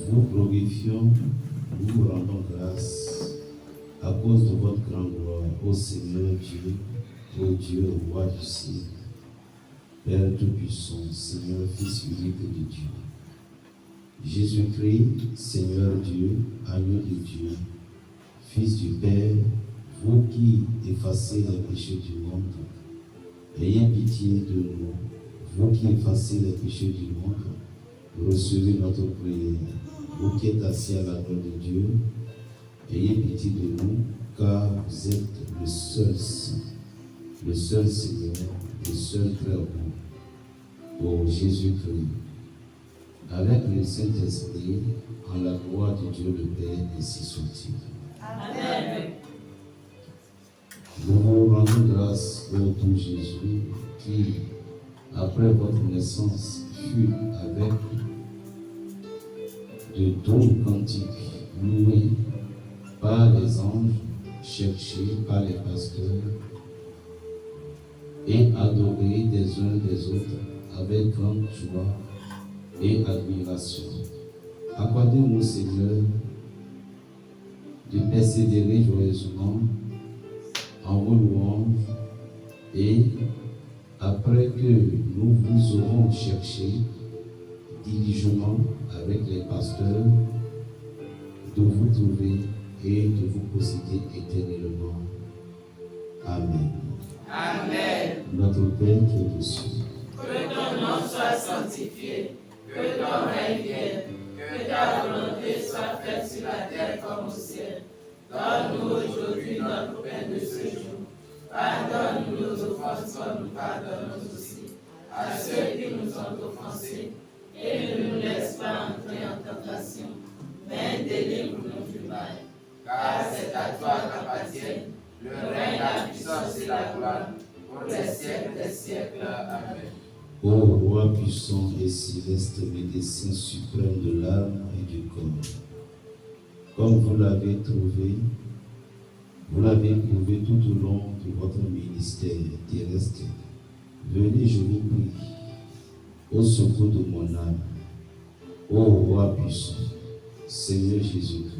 Vous glorifions, nous vous rendons grâce à cause de votre grande gloire, ô Seigneur Dieu, ô Dieu, roi du ciel, Père Tout-Puissant, Seigneur, Fils unique de Dieu. Jésus-Christ, Seigneur Dieu, agneau de Dieu, Fils du Père, vous qui effacez les péchés du monde, ayez pitié de nous. Vous qui effacez les péchés du monde, recevez notre prière. Vous qui êtes assis à la droite de Dieu, ayez pitié de nous, car vous êtes le seul Saint, le seul Seigneur, le seul Très Haut. Ô Jésus-Christ, avec le Saint-Esprit, en la gloire de Dieu le Père, ainsi soit-il. Amen. Nous vous rendons grâce, ô tout Jésus, qui, après votre naissance, fut avec de dons cantiques loués par les anges, cherchés par les pasteurs et adorés des uns des autres avec grande joie et admiration. Accordez-nous, Seigneur, de persévérer joyeusement en vos louanges et après que nous vous aurons cherché diligemment avec les pasteurs, de vous trouver et de vous posséder éternellement. Amen. Amen. Notre Père qui est aux cieux, Que ton nom soit sanctifié, que ton règne vienne, que ta volonté soit faite sur la terre comme au ciel. Donne-nous aujourd'hui notre pain de ce jour. Pardonne-nous nos offenses comme nous pardonnons aussi à ceux qui nous ont offensés. Et ne nous laisse pas entrer en tentation, mais délivre-nous du mal. Car c'est à toi qu'appartiennent le règne, la puissance et la gloire, pour les siècles des siècles. Amen. ô roi puissant et céleste, médecin suprême de l'âme et du corps, comme vous l'avez trouvé, vous l'avez prouvé tout au long de votre ministère terrestre. Venez, je vous prie, au secours de mon âme, ô roi puissant, Seigneur Jésus-Christ,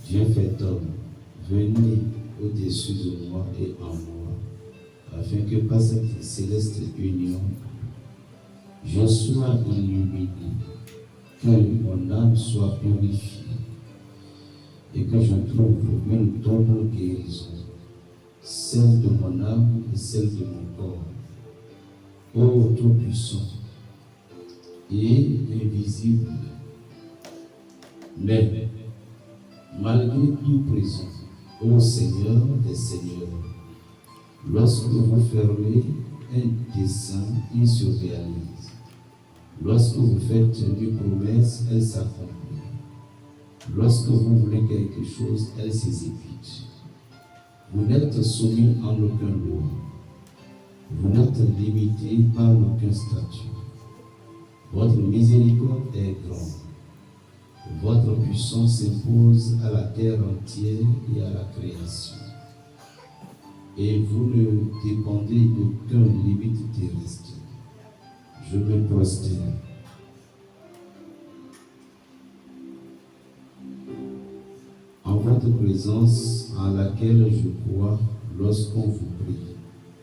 Dieu fait homme, venez au-dessus de moi et en moi, afin que par cette céleste union, je sois illuminé, que mon âme soit purifiée et que je trouve une double guérison, celle de mon âme et celle de mon corps. Ô Tout-Puissant et invisible, mais malgré tout présent, ô Seigneur des Seigneurs, lorsque vous fermez un dessein, il se réalise. Lorsque vous faites une promesse, elle s'accomplit. Lorsque vous voulez quelque chose, elle s'exécute. Vous n'êtes soumis en aucun loi. Vous n'êtes limité par aucun statut. Votre miséricorde est grande. Votre puissance Tout-Puissant s'impose à la terre entière et à la création. Et vous ne dépendez d'aucun limite terrestre. Je me prosterne. En votre présence, en laquelle je crois lorsqu'on vous prie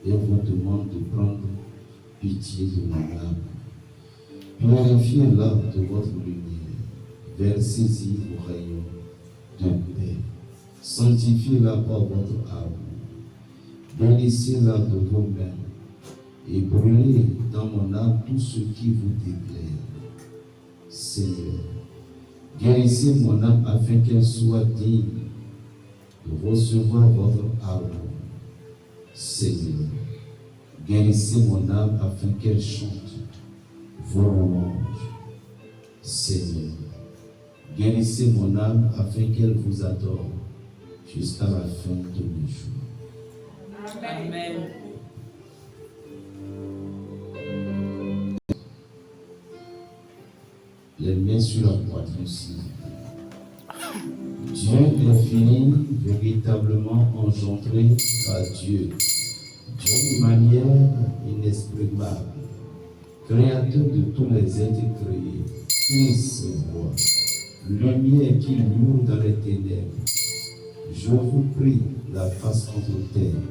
et vous demande de prendre pitié de mon âme. Purifiez-la de votre lumière, versez-y vos rayons de paix, sanctifiez-la par votre amour, bénissez-la de vos mains et brûlez dans mon âme tout ce qui vous déplaît. Seigneur, guérissez mon âme afin qu'elle soit digne de recevoir votre amour. Seigneur, guérissez mon âme afin qu'elle chante vos louanges. Seigneur, guérissez mon âme afin qu'elle vous adore jusqu'à la fin de mes jours. Amen. Les mains sur la poitrine aussi. Dieu infini, véritablement engendré par Dieu, d'une manière inexprimable, créateur de tous les êtres créés, Fils et roi, lumière qui luit dans les ténèbres, je vous prie la face contre terre.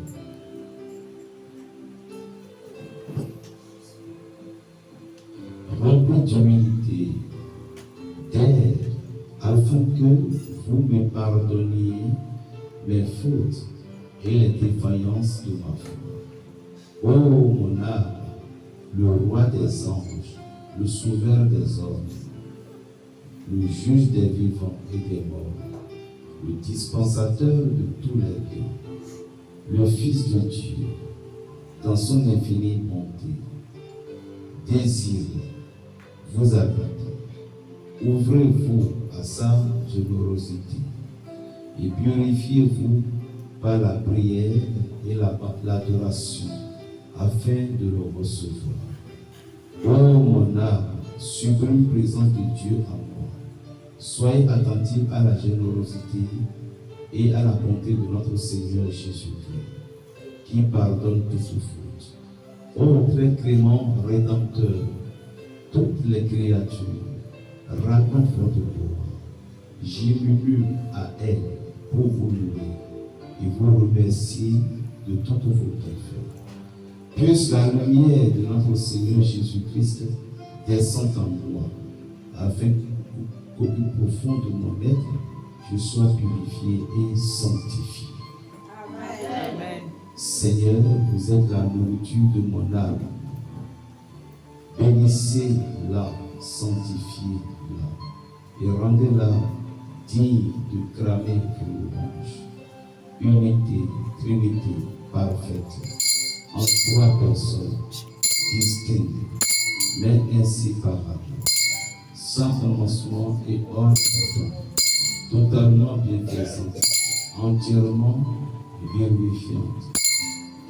Rempli d'humilité, d'aide, afin que vous me pardonniez mes fautes et les défaillances de ma foi. Ô mon âme, le roi des anges, le sauveur des hommes, le juge des vivants et des morts, le dispensateur de tous les biens, le Fils de Dieu, dans son infinie bonté, désire vous habiter. Ouvrez-vous à sa générosité et purifiez-vous par la prière et l'adoration afin de le recevoir. Ô mon âme, sublime présence de Dieu en moi, soyez attentifs à la générosité et à la bonté de notre Seigneur Jésus-Christ, qui pardonne toutes fautes. Ô très clément Rédempteur, toutes les créatures racontent votre gloire. J'ai murmure à elle pour vous louer et vous remercier de toutes vos bienfaits. Puisse la lumière de notre Seigneur Jésus-Christ descendre en moi, afin qu'au plus profond de mon être, je sois purifié et sanctifié. Amen. Seigneur, vous êtes la nourriture de mon âme. Bénissez-la, sanctifiez-la et rendez-la digne de cramer vos louanges. Unité, Trinité parfaite, en trois personnes distinctes, mais inséparables, sans commencement et hors du temps, totalement bienfaisante, entièrement bienveillante,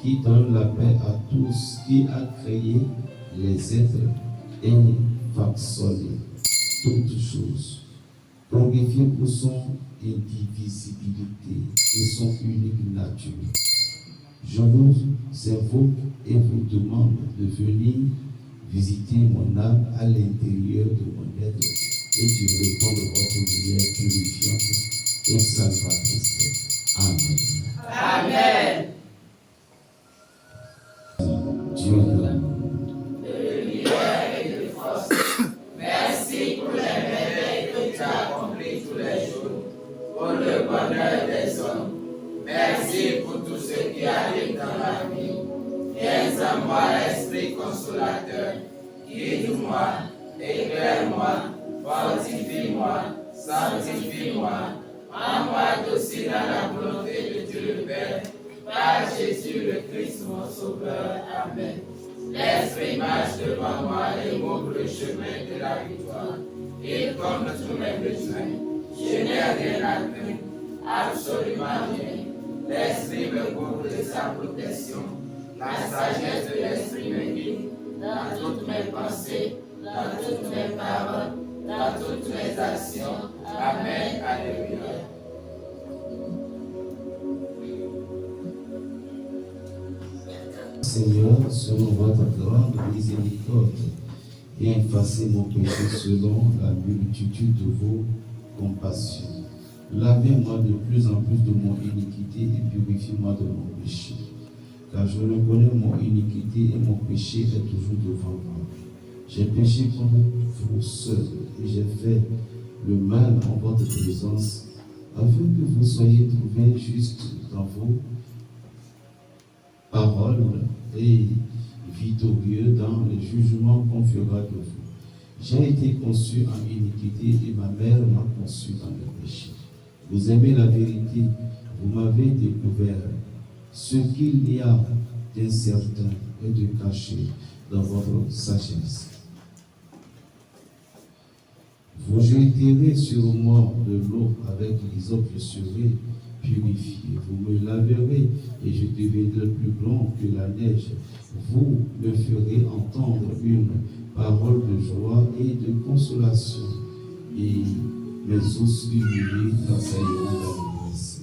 qui donne la paix à tous, qui a créé les êtres et façonné toutes choses, glorifié pour son indivisibilité et son unique nature. Je vous invoque et vous demande de venir visiter mon âme à l'intérieur de mon être et de répandre votre lumière purifiante et salvatrice. Amen. Amen. Dieu donne. De lumière et de force, merci pour les merveilles que tu as accomplies tous les jours, pour le bonheur des hommes. Merci pour tout ce qui arrive dans la vie. Viens à moi, Esprit consolateur. Guide-moi, éclaire-moi, fortifie-moi, sanctifie-moi. Rends-moi docile à la volonté de Dieu le Père. Par Jésus le Christ, mon Sauveur. Amen. L'Esprit marche devant moi et m'ouvre le chemin de la victoire. Il comble tous mes besoins. Je n'ai rien à craindre, absolument rien. L'Esprit me couvre de sa protection. La sagesse de l'Esprit me guide dans toutes mes pensées, dans toutes mes paroles, dans toutes mes actions, Amen. Alléluia. Seigneur, selon votre grande miséricorde, et effacez mon péché selon la multitude de vos compassions. Lavez-moi de plus en plus de mon iniquité et purifiez-moi de mon péché. Car je reconnais mon iniquité et mon péché est toujours devant moi. J'ai péché contre vous seul et j'ai fait le mal en votre présence, afin que vous soyez trouvés justes dans vos paroles et victorieux dans les jugements qu'on fera de vous. J'ai été conçu en iniquité et ma mère m'a conçu dans le péché. Vous aimez la vérité, vous m'avez découvert ce qu'il y a d'incertain et de caché dans votre sagesse. Vous jeterez sur moi de l'eau avec l'hysope, je serai purifié. Vous me laverez et je deviendrai plus blanc que la neige. Vous me ferez entendre une parole de joie et de consolation, et mes os humiliés tressailleront d'allégresse.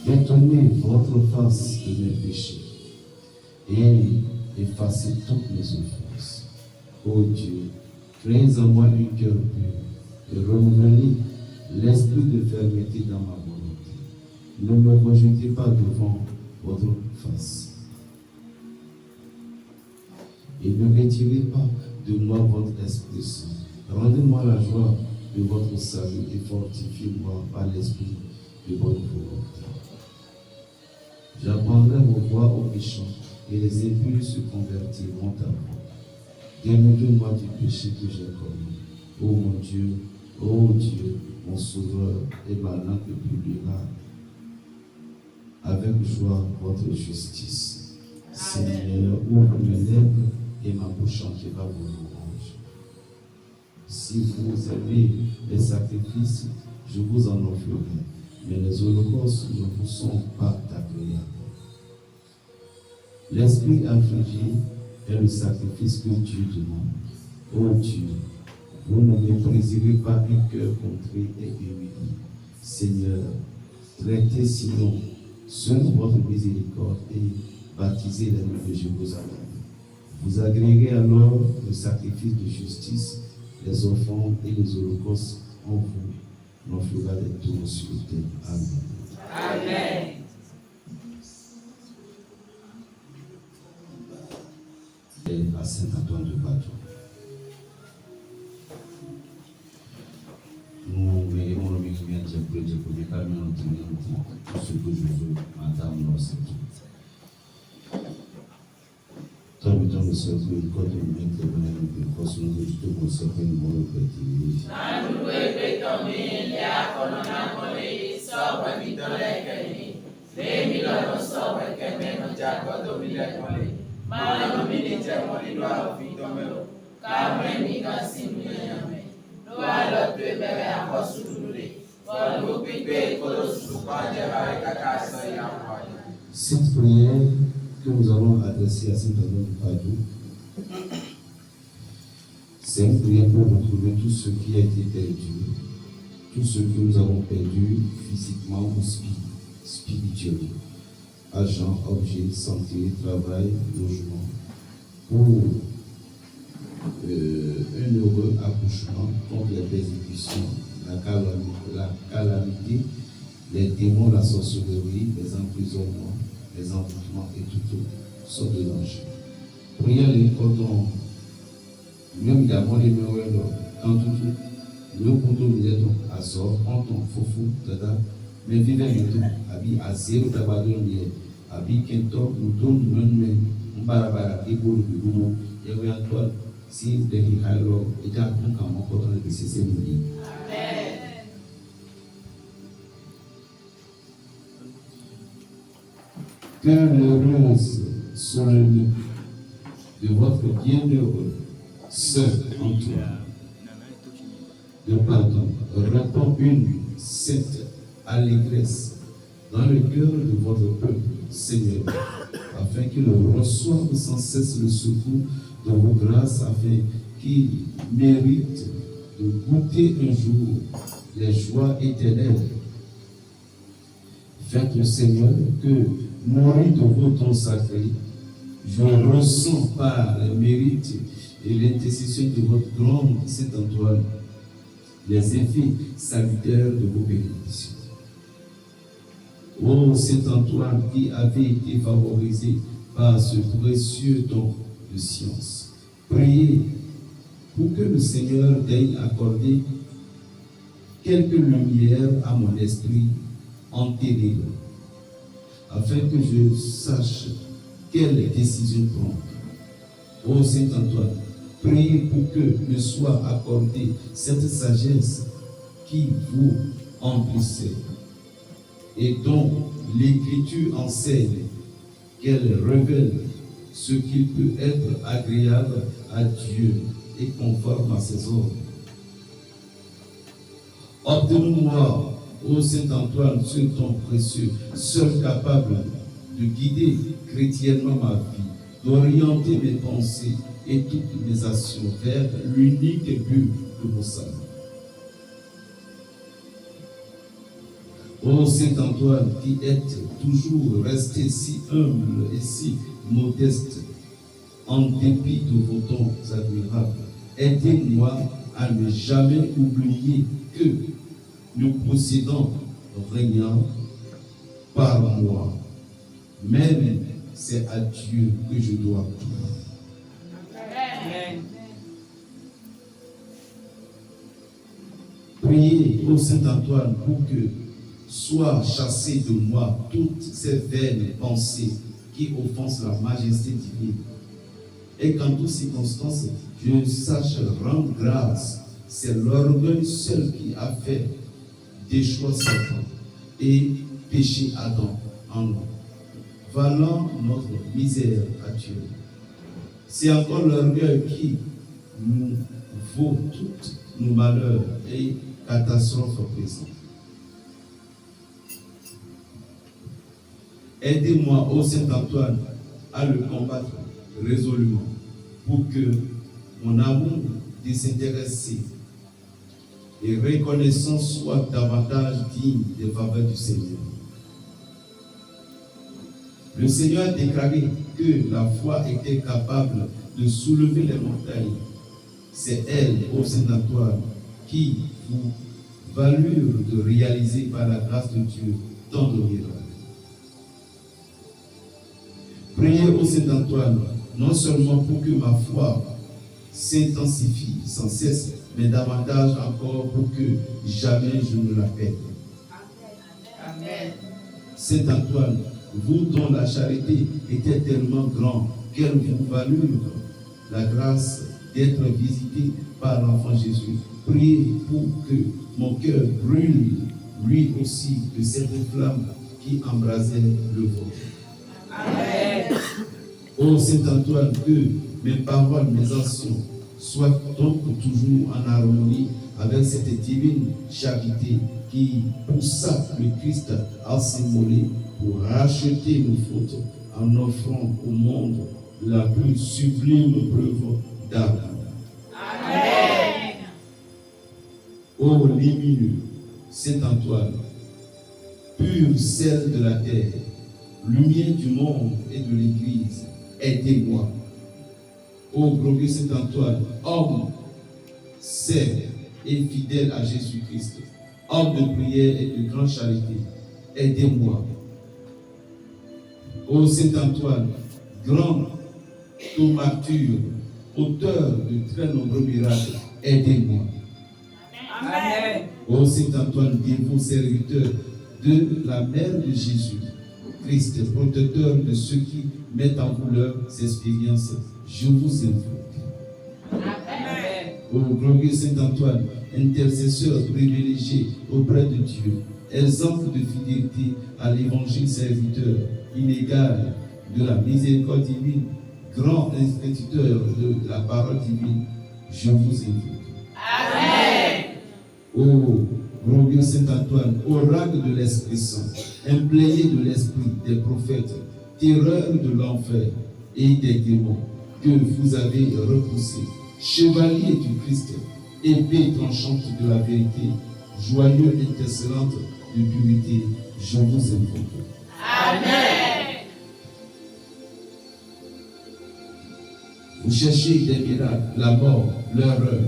Détournez votre face de mes péchés et effacez toutes mes offenses. Ô Dieu, créez en moi un cœur pur et renouvelez l'esprit de fermeté dans ma volonté. Ne me rejetez pas devant votre face. Et ne retirez pas de moi votre Esprit Saint. Rendez-moi la joie de votre salut et fortifiez-moi par l'esprit de votre volonté. J'apprendrai vos voies aux méchants et les impurs se convertiront à vous. Délivrez-moi du péché que j'ai commis. Ô mon Dieu, mon Sauveur, et ma langue publiera avec joie votre justice. Seigneur, ouvre mes lèvres et ma bouche chantera vos louanges. Si vous aimez les sacrifices, je vous en offrirai, mais les holocaustes ne vous sont pas agréables. L'esprit affligé est le sacrifice que Dieu demande. Ô Dieu, vous ne mépriserez pas un cœur contré et humilié. Seigneur, traitez sinon selon votre miséricorde et baptisez les noms de Jérusalem. Vous agréerez alors le sacrifice de justice, les offrandes et les holocaustes en vous. On fera des tours sur le terre. Amen. Amen. Et à Saint-Antoine de Padoue. Nous mettons le micro bien de premier car nous entendons tout ce que je veux, Madame Norsette. Tant que nous sommes venus, quand nous mettons le micro, nous sommes venus, nous sommes venus, nous sommes venus, cette prière que nous allons adresser à Saint-Antoine de Padoue, c'est une prière pour retrouver tout ce qui a été perdu, tout ce que nous avons perdu physiquement ou spirituellement. Argent, objet, santé, travail, logement, pour un heureux accouchement contre les persécutions, la calamité, les démons, la sorcellerie, les emprisonnements, les envoûtements et toutes sortes de dangers. Priez quand on même également les meilleurs quand tout le couteau de à sort, quand on foufou, tada, mais vivez tout, abi à zéro tabadon bien, abi kento, nous donne même un barabara et pour le boulot, et oui à toi, si vous devez alors, et déjà tout comme on peut entendre que c'est mouillé. Amen. Bienheureuse sont les noms de votre bienheureux Sœur Antoine de pardon, répand une sainte allégresse dans le cœur de votre peuple, Seigneur, afin qu'il reçoive sans cesse le secours de vos grâces, afin qu'il mérite de goûter un jour les joies éternelles. Faites, Seigneur, que, nourri de vos dons sacrés, je ressens par le mérite et l'intercession de votre grand Saint-Antoine les effets salutaires de vos bénédictions. Ô Saint-Antoine qui avait été favorisé par ce précieux don de science, priez pour que le Seigneur daigne accorder quelques lumières à mon esprit entériné, afin que je sache quelle décision prendre. Ô Saint-Antoine, priez pour que me soit accordée cette sagesse qui vous emplissait et dont l'Écriture enseigne qu'elle révèle ce qui peut être agréable à Dieu et conforme à ses ordres. Obtenez-moi, ô Saint-Antoine, ce don précieux, seul capable de guider chrétiennement ma vie, d'orienter mes pensées et toutes mes actions vers l'unique but de vos salut. Ô Saint-Antoine, qui êtes toujours resté si humble et si modeste, en dépit de vos dons admirables, aidez-moi à ne jamais oublier que nous possédons rien par moi. Même c'est à Dieu que je dois tout. Amen. Priez au Saint-Antoine pour que soient chassées de moi toutes ces vaines pensées qui offensent la majesté divine. Et qu'en toutes circonstances, je sache rendre grâce. C'est l'orgueil seul qui a fait déchoir Satan et pécher Adam en nous, valant notre misère actuelle. C'est encore l'orgueil qui nous vaut tous nos malheurs et catastrophes présentes. Aidez-moi, ô Saint-Antoine, à le combattre résolument pour que mon amour désintéressé et reconnaissant soit davantage digne des faveurs du Seigneur. Le Seigneur a déclaré que la foi était capable de soulever les montagnes. C'est elle, ô Saint-Antoine, qui vous valurent de réaliser par la grâce de Dieu tant de miracles. Priez au Saint-Antoine, non seulement pour que ma foi s'intensifie sans cesse, mais davantage encore pour que jamais je ne la perde. Amen. Saint-Antoine, vous dont la charité était tellement grande qu'elle vous valut la grâce d'être visité par l'enfant Jésus, priez pour que mon cœur brûle lui aussi de cette flamme qui embrasait le vôtre. Amen. Ô Saint-Antoine, que mes paroles, mes actions soient donc toujours en harmonie avec cette divine charité qui poussa le Christ à s'immoler pour racheter nos fautes en offrant au monde la plus sublime preuve d'amour. Amen. Ô lumineux Saint-Antoine, pur sel de la terre, lumière du monde et de l'Église, aidez-moi. Ô glorieux Saint-Antoine, homme saint et fidèle à Jésus-Christ, homme de prière et de grande charité, aidez-moi. Ô Saint-Antoine, grand thaumaturge, auteur de très nombreux miracles, aidez-moi. Amen. Ô Saint-Antoine, dévot serviteur de la mère de Jésus, Christ, protecteur de ceux qui mettent en vous leurs expériences, je vous invoque. Amen. Ô glorieux Saint-Antoine, intercesseur privilégié auprès de Dieu, exemple de fidélité à l'évangile serviteur, inégal de la miséricorde divine, grand instituteur de la parole divine, je vous invoque. Amen. Ô glorieux Saint-Antoine, oracle de l'Esprit Saint, implayé de l'Esprit des prophètes, terreur de l'enfer et des démons que vous avez repoussés, chevalier du Christ, épée tranchante de la vérité, joyeux intercellente de purité, je vous invoque. Amen. Vous cherchez des miracles, la mort, l'horreur,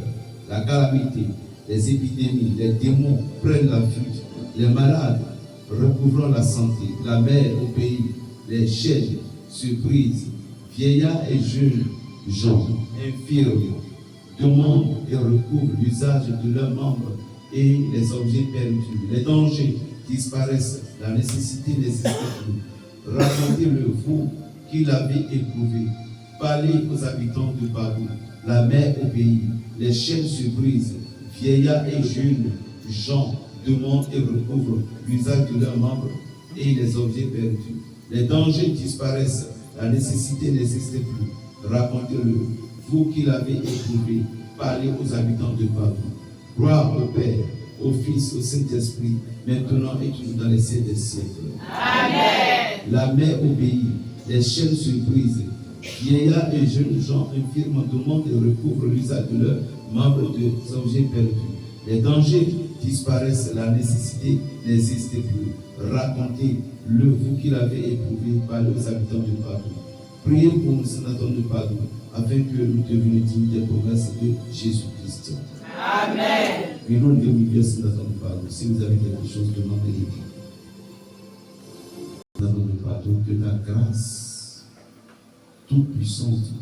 la calamité, les épidémies, les démons prennent la fuite, les malades recouvrant la santé, la mer au pays, les chaînes se brisent, vieillards et jeunes gens infirmes demandent et recouvrent l'usage de leurs membres et les objets perdus. Les dangers disparaissent, la nécessité n'existe plus. Racontez-le, vous qui l'avez éprouvé. Parlez aux habitants de Badou, la mer au pays, les chaînes se brisent, vieillards et jeunes gens demandent et recouvrent l'usage de leurs membres et les objets perdus. Les dangers disparaissent, la nécessité n'existe plus. Racontez-le, vous qui l'avez éprouvé. Parlez aux habitants de Badou. Gloire au Père, au Fils, au Saint-Esprit, maintenant et toujours dans les siècles des siècles. Amen. La mer obéit, les chaînes se brisent, vieillards et jeunes gens infirmes demandent et recouvrent l'usage de leurs membres des objets perdus. Les dangers disparaissent, la nécessité n'existe plus. Racontez-le, vous qui l'avez éprouvé, parlez aux habitants de Badou. Priez pour nous, sénateurs de Badou, afin que nous devenions dignes des promesses de Jésus-Christ. Amen. Prions le milieu, sénateurs de Badou. Si vous avez quelque chose, demandez-le. Sénateurs de Badou, que la grâce toute puissante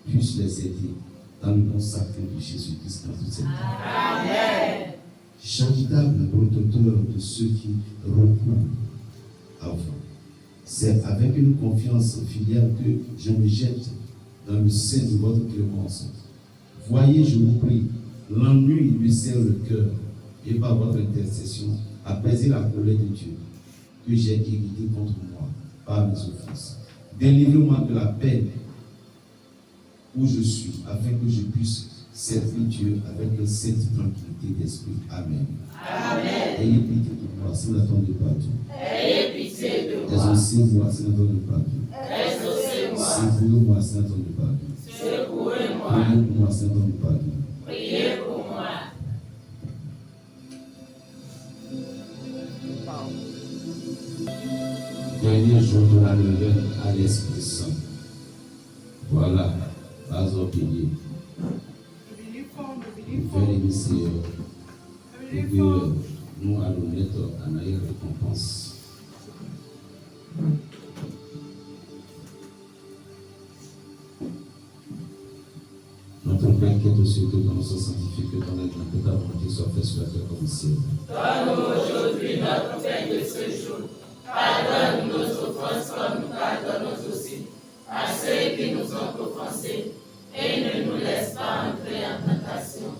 puisse les aider dans le nom sacré de Jésus-Christ dans toute cette vie. Amen. Charitable protecteur de ceux qui recourent à vous. C'est avec une confiance filiale que je me jette dans le sein de votre clémence. Voyez, je vous prie, l'ennui lui serre le cœur et par votre intercession, apaisez la colère de Dieu que j'ai irrité contre moi par mes offenses. Délivrez-moi de la peine où je suis, afin que je puisse servir Dieu avec une sainte tranquillité d'esprit. Amen. Amen. Ayez pitié de moi, si vous n'attendez pas Dieu. Ayez pitié de moi. Exaucez-moi, si vous n'attendez pas Dieu. Exaucez-moi. Secourez-moi, si vous n'attendez pas Dieu. Secourez-moi. Priez pour moi, si vous n'attendez pas Dieu. Priez pour moi. Dernier jour de la neuvaine à l'Esprit Saint. Voilà, pas oublié. Venez Seigneur, et que nous allons mettre à meilleure récompense. Notre Père qui est aux cieux, que ton nom soit sanctifié, que ton règne, que ta volonté soit faite sur la terre comme au ciel. Donne-nous aujourd'hui notre pain de ce jour. Pardonne nos offenses comme nous pardonnons aussi à ceux qui nous ont offensés. Et ne nous laisse pas entrer en tentation,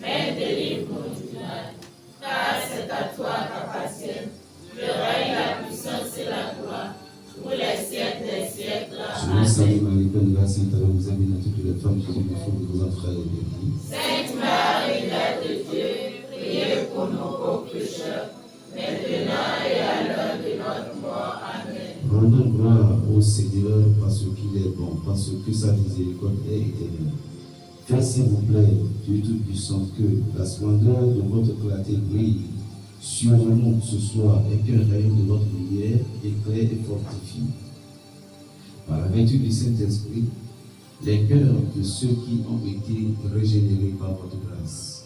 mais délivre-nous du mal. Car c'est à toi qu'appartiennent le règne, la puissance et la gloire, pour les siècles des siècles. Je vous salue Marie, pleine de grâce, Sainte Marie, vous êtes bénie entre toutes les femmes, Jésus, le fruit de vos entrailles est béni. Sainte Marie, Mère de Dieu, priez pour nos pauvres pécheurs, maintenant et à l'heure de notre mort. Amen. Rendons gloire au Seigneur parce qu'il est bon, parce que sa miséricorde est éternelle. Faites s'il vous plaît, Dieu Tout-Puissant, que la splendeur de votre clarté brille sur nous ce soir et que le rayon de votre lumière éclaire et fortifie. Par la vertu du Saint-Esprit, les cœurs de ceux qui ont été régénérés par votre grâce.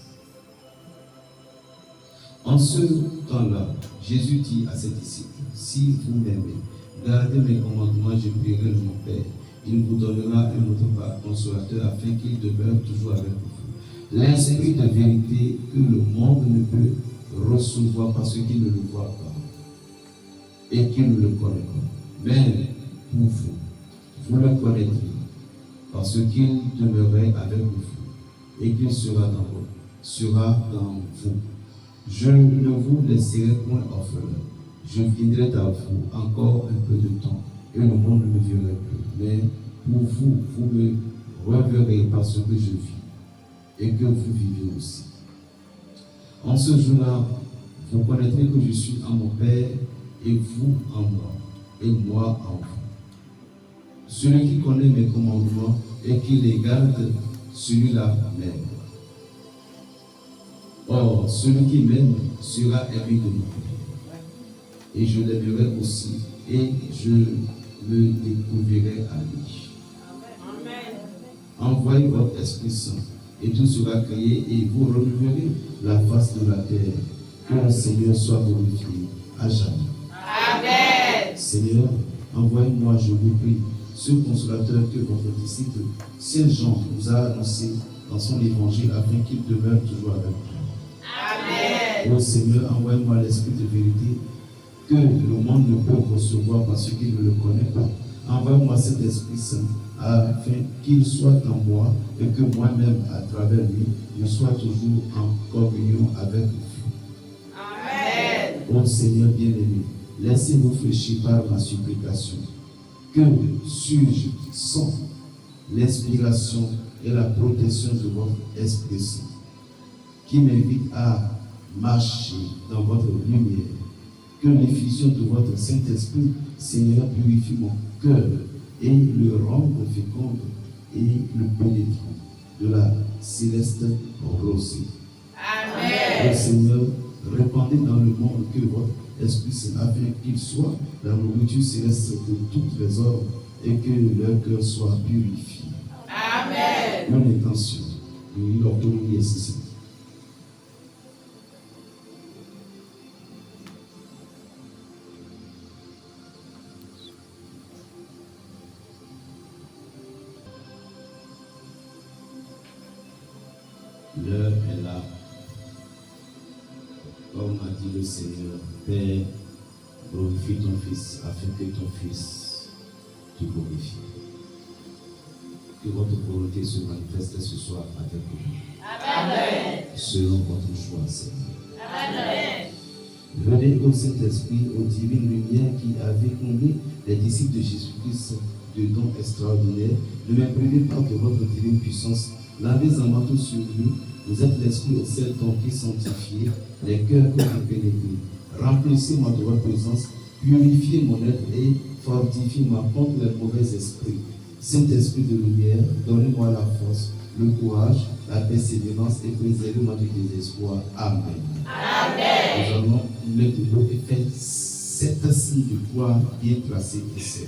En ce temps-là, Jésus dit à ses disciples, si vous m'aimez, gardez mes commandements, je prierai mon Père. Il vous donnera un autre consolateur afin qu'il demeure toujours avec vous. L'Esprit de vérité que le monde ne peut recevoir parce qu'il ne le voit pas et qu'il ne le connaît pas. Mais pour vous, vous le connaîtrez parce qu'il demeurait avec vous et qu'il sera dans vous. Je ne vous laisserai point orphelin. Je viendrai à vous encore un peu de temps et le monde ne me verrait plus. Mais pour vous, vous me reverrez parce que je vis et que vous vivez aussi. En ce jour-là, vous connaîtrez que je suis en mon Père et vous en moi et moi en vous. Celui qui connaît mes commandements et qui les garde, celui-là m'aime. Or, celui qui m'aime sera aimé de moi. Et je l'aimerai aussi, et je me découvrirai à lui. Envoyez votre Esprit Saint, et tout sera créé, et vous renouvellerez la face de la terre. Que le Seigneur soit glorifié à jamais. Amen. Seigneur, envoyez-moi, je vous prie, ce consolateur que votre disciple Saint Jean nous a annoncé dans son évangile, afin qu'il demeure toujours avec nous. Amen. Ô Seigneur, envoyez-moi l'Esprit de vérité que le monde ne peut recevoir parce qu'il ne le connaît pas. Envoyez-moi cet Esprit Saint afin qu'il soit en moi et que moi-même, à travers lui, je sois toujours en communion avec vous. Amen. Ô Seigneur bien-aimé, laissez-vous fléchir par ma supplication. Que suis-je sans l'inspiration et la protection de votre Esprit Saint, qui m'invite à marcher dans votre lumière. Que l'effusion de votre Saint-Esprit, Seigneur, purifie mon cœur et le rende fécond et le pénétrant de la céleste rosée. Amen. Ô Seigneur, répandez dans le monde que votre Esprit Saint, afin qu'il soit la nourriture céleste de toutes les œuvres et que leur cœur soit purifié. Amen. Une intention, une autonomie nécessaire. L'heure est là. Comme a dit le Seigneur, Père, glorifie ton Fils afin que ton Fils te glorifie. Que votre volonté se manifeste ce soir avec vous. Amen. Selon votre choix, Seigneur. Amen. Venez au Saint-Esprit, aux divines lumières qui avaient comblé les disciples de Jésus-Christ de dons extraordinaires. Ne m'imprimiez pas de votre divine puissance. Lavez en manteau sur nous. Vous êtes l'Esprit au ciel qui sanctifie les cœurs que vous pénétrez. Remplissez-moi de votre présence. Purifiez mon être et fortifiez-moi contre les mauvais esprits. Saint-Esprit de lumière, donnez-moi la force, le courage, la persévérance et préservez-moi du désespoir. Amen. Amen. Nous allons mettre de l'eau et faire 7 signes de croix bien tracés ici.